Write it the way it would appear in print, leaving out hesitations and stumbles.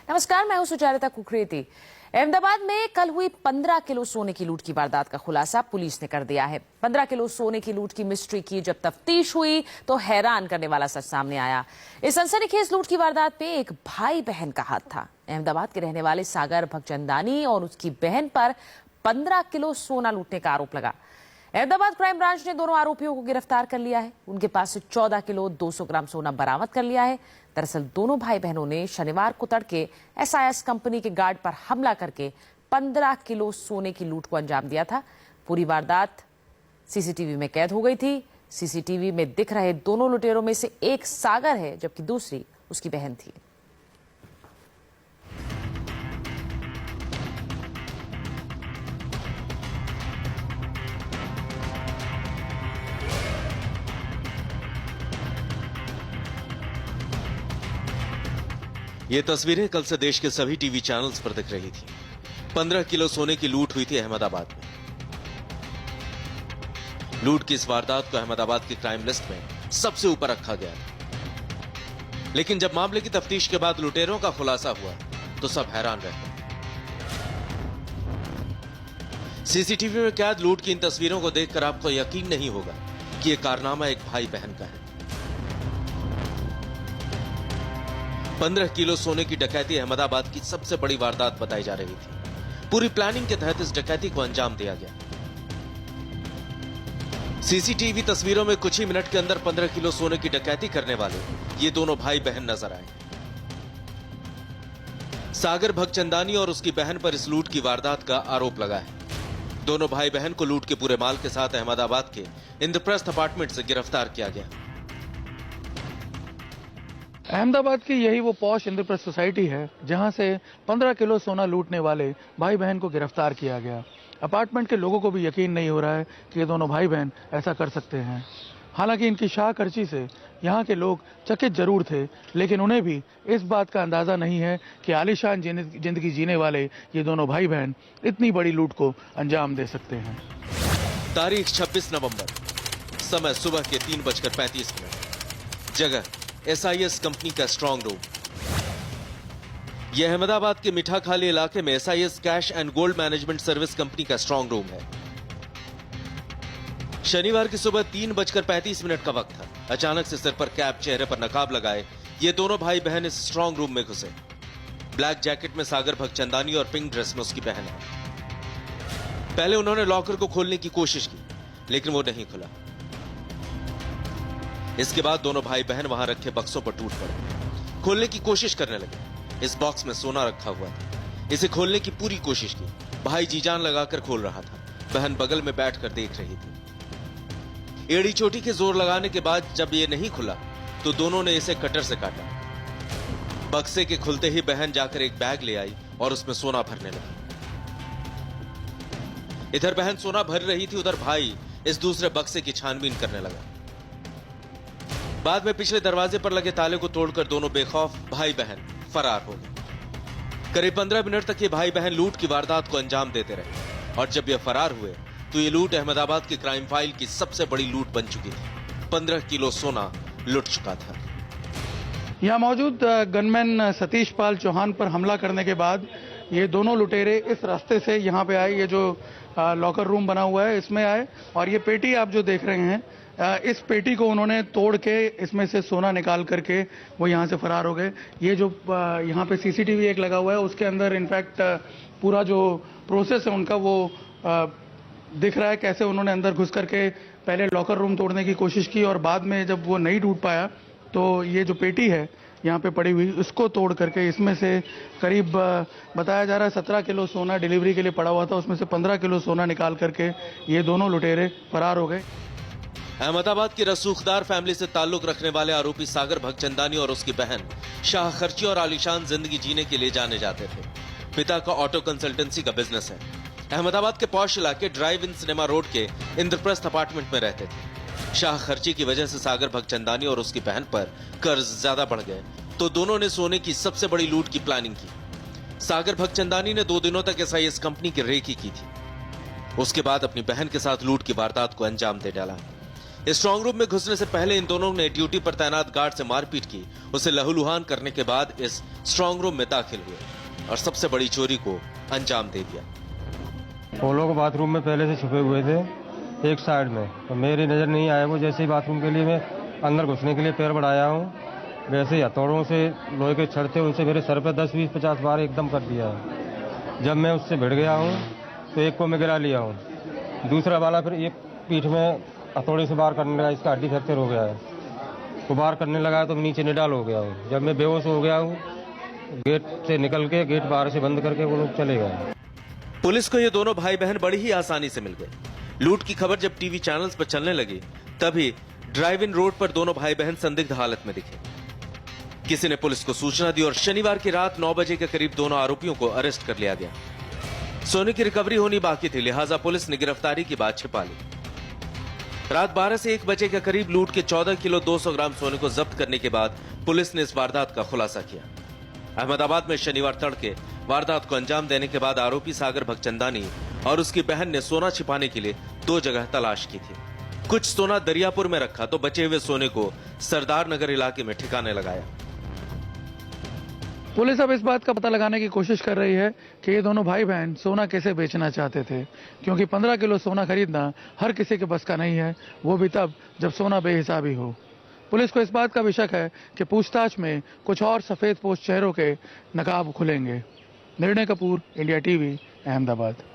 नमस्कार, मैं हूं सुचारिता कुकरेती। अहमदाबाद में कल हुई 15 किलो सोने की लूट की वारदात का खुलासा पुलिस ने कर दिया है। 15 किलो सोने की लूट की मिस्ट्री की जब तफ्तीश हुई तो हैरान करने वाला सच सामने आया। इस सनसनीखेज लूट की वारदात पे एक भाई बहन का हाथ था। अहमदाबाद के रहने वाले सागर भगचंदानी और उसकी बहन पर 15 किलो सोना लूटने का आरोप लगा। अहमदाबाद क्राइम ब्रांच ने दोनों आरोपियों को गिरफ्तार कर लिया है। उनके पास से 14 किलो 200 ग्राम सोना बरामद कर लिया है। दरअसल दोनों भाई बहनों ने शनिवार को तड़के SIS कंपनी के गार्ड पर हमला करके 15 किलो सोने की लूट को अंजाम दिया था। पूरी वारदात CCTV में कैद हो गई थी। CCTV में दिख रहे दोनों लुटेरों में से एक सागर है, जबकि दूसरी उसकी बहन थी। ये तस्वीरें कल से देश के सभी टीवी चैनल्स पर दिख रही थी। 15 किलो सोने की लूट हुई थी अहमदाबाद में। लूट की इस वारदात को अहमदाबाद की क्राइम लिस्ट में सबसे ऊपर रखा गया था। लेकिन जब मामले की तफ्तीश के बाद लुटेरों का खुलासा हुआ तो सब हैरान रह गए। CCTV में कैद लूट की इन तस्वीरों को देखकर आपको यकीन नहीं होगा कि यह कारनामा एक भाई बहन का है। 15 किलो सोने की डकैती अहमदाबाद की सबसे बड़ी वारदात बताई जा रही थी। पूरी प्लानिंग के तहत इस डकैती को अंजाम दिया गया। CCTV तस्वीरों में कुछ ही मिनट के अंदर 15 किलो सोने की डकैती करने वाले ये दोनों भाई बहन नजर आए। सागर भगचंदानी और उसकी बहन पर इस लूट की वारदात का आरोप लगा है। दोनों भाई बहन को लूट के पूरे माल के साथ अहमदाबाद के इंद्रप्रस्थ अपार्टमेंट से गिरफ्तार किया गया। अहमदाबाद की यही वो पॉश इंद्रप्रस्थ सोसाइटी है जहां से 15 किलो सोना लूटने वाले भाई बहन को गिरफ्तार किया गया। अपार्टमेंट के लोगों को भी यकीन नहीं हो रहा है कि ये दोनों भाई बहन ऐसा कर सकते हैं। हालांकि इनकी शाहखर्ची से यहाँ के लोग चकित जरूर थे, लेकिन उन्हें भी इस बात का अंदाजा नहीं है कि आलीशान जिंदगी जीने वाले ये दोनों भाई बहन इतनी बड़ी लूट को अंजाम दे सकते हैं। तारीख 26 नवंबर, समय सुबह के 3:35। जगह SIS कंपनी का स्ट्रांग रूम। यह अहमदाबाद के मिठाखाली इलाके में SIS cash and gold management service company का स्ट्रांग रूम है। शनिवार की सुबह 3:35 का वक्त था। अचानक से सिर पर कैप, चेहरे पर नकाब लगाए ये दोनों भाई बहन इस स्ट्रांग रूम में घुसे। ब्लैक जैकेट में सागर भगचंदानी और पिंक ड्रेस में उसकी बहन है। पहले उन्होंने लॉकर को खोलने की कोशिश की, लेकिन वो नहीं खुला। इसके बाद दोनों भाई बहन वहां रखे बक्सों पर टूट पड़े। खोलने की कोशिश करने लगे। इस बॉक्स में सोना रखा हुआ था। इसे खोलने की पूरी कोशिश की। भाई जी जान लगाकर खोल रहा था, बहन बगल में बैठकर देख रही थी। एड़ी चोटी के जोर लगाने के बाद जब ये नहीं खुला तो दोनों ने इसे कटर से काटा। बक्से के खुलते ही बहन जाकर एक बैग ले आई और उसमें सोना भरने लगी। इधर बहन सोना भर रही थी, उधर भाई इस दूसरे बक्से की छानबीन करने लगा। बाद में पिछले दरवाजे पर लगे ताले को तोड़कर दोनों बेखौफ भाई बहन फरार हो गए। करीब 15 मिनट तक ये भाई बहन लूट की वारदात को अंजाम देते रहे और जब ये फरार हुए तो ये लूट अहमदाबाद की क्राइम फाइल की सबसे बड़ी लूट बन चुकी थी। 15 किलो सोना लुट चुका था। यहाँ मौजूद गनमैन सतीश पाल चौहान पर हमला करने के बाद ये दोनों लुटेरे इस रास्ते से यहाँ पे आए। ये जो लॉकर रूम बना हुआ है इसमें आए और ये पेटी आप जो देख रहे हैं, इस पेटी को उन्होंने तोड़ के इसमें से सोना निकाल करके वो यहाँ से फरार हो गए। ये जो यहाँ पे CCTV एक लगा हुआ है उसके अंदर इनफैक्ट पूरा जो प्रोसेस है उनका वो दिख रहा है, कैसे उन्होंने अंदर घुस करके पहले लॉकर रूम तोड़ने की कोशिश की और बाद में जब वो नहीं टूट पाया तो ये जो पेटी है यहाँ पे पड़ी हुई उसको तोड़ करके इसमें से करीब बताया जा रहा है 17 किलो सोना डिलीवरी के लिए पड़ा हुआ था, उसमें से 15 किलो सोना निकाल करके ये दोनों लुटेरे फरार हो गए। अहमदाबाद की रसूखदार फैमिली से ताल्लुक रखने वाले आरोपी सागर भगचंदानी और उसकी बहन शाहखर्ची और आलीशान जिंदगी जीने के लिए जाने जाते थे। पिता का ऑटो कंसल्टेंसी का बिजनेस है। अहमदाबाद के पॉश इलाके ड्राइव इन सिनेमा रोड के इंद्रप्रस्थ अपार्टमेंट में रहते थे। शाहखर्ची की वजह से सागर भगचंदानी और उसकी बहन पर कर्ज ज्यादा बढ़ गए तो दोनों ने सोने की सबसे बड़ी लूट की प्लानिंग की। सागर भगचंदानी ने 2 दिनों तक SIS कंपनी की रेकी की थी। उसके बाद अपनी बहन के साथ लूट की वारदात को अंजाम दे डाला। इस स्ट्रांग रूम में घुसने से पहले इन दोनों ने ड्यूटी पर तैनात गार्ड से मारपीट की, उसे लहूलुहान करने के बाद इस स्ट्रांग रूम में दाखिल हुए और सबसे बड़ी चोरी को अंजाम दे दिया। वो लोग बाथरूम में पहले से छुपे हुए थे एक साइड में, तो मेरी नज़र नहीं आया। वो जैसे ही बाथरूम के लिए मैं अंदर घुसने के लिए पैर बढ़ाया हूँ, वैसे ही हथौड़ों से लोहे के छड़ थे उनसे मेरे सर पे 10, 20, 50 बार एकदम कर दिया है। जब मैं उससे भिड़ गया हूँ तो एक को मैं गिरा लिया हूँ, दूसरा वाला फिर एक पीठ में हथौड़े से बाहर करने लगा, इसका हड्डी फ्रैक्चर हो गया है। वो बाहर करने लगा तो मैं नीचे निडाल हो गया हूँ। जब मैं बेहोश हो गया हूँ, गेट से निकल के गेट बाहर से बंद करके वो लोग चले गए। पुलिस को ये दोनों भाई बहन बड़ी ही आसानी से मिल गए। लूट की खबर जब टीवी चैनल्स पर चलने लगी, तभी ड्राइव इन रोड पर दोनों भाई बहन संदिग्ध हालत में दिखे। किसी ने पुलिस को सूचना दी और शनिवार की रात 9 बजे के करीब दोनों आरोपियों को अरेस्ट कर लिया गया। सोने की रिकवरी होनी बाकी थी, लिहाजा पुलिस ने गिरफ्तारी की बात छिपा ली। रात 12 से 1 बजे के करीब लूट के 14 किलो 200 ग्राम सोने को जब्त करने के बाद पुलिस ने इस वारदात का खुलासा किया। अहमदाबाद में शनिवार तड़के वारदात को अंजाम देने के बाद आरोपी सागर भगचंदानी और उसकी बहन ने सोना छिपाने के लिए 2 जगह तलाश की थी। कुछ सोना दरियापुर में रखा तो बचे हुए सोने को सरदार नगर इलाके में ठिकाने लगाया। पुलिस अब इस बात का पता लगाने की कोशिश कर रही है कि ये दोनों भाई बहन सोना कैसे बेचना चाहते थे, क्योंकि 15 किलो सोना खरीदना हर किसी के बस का नहीं है, वो भी तब जब सोना बेहिसाबी हो। पुलिस को इस बात का भी शक है कि पूछताछ में कुछ और सफेद पोश चेहरों के नकाब खुलेंगे। निर्णय कपूर, इंडिया टीवी, अहमदाबाद।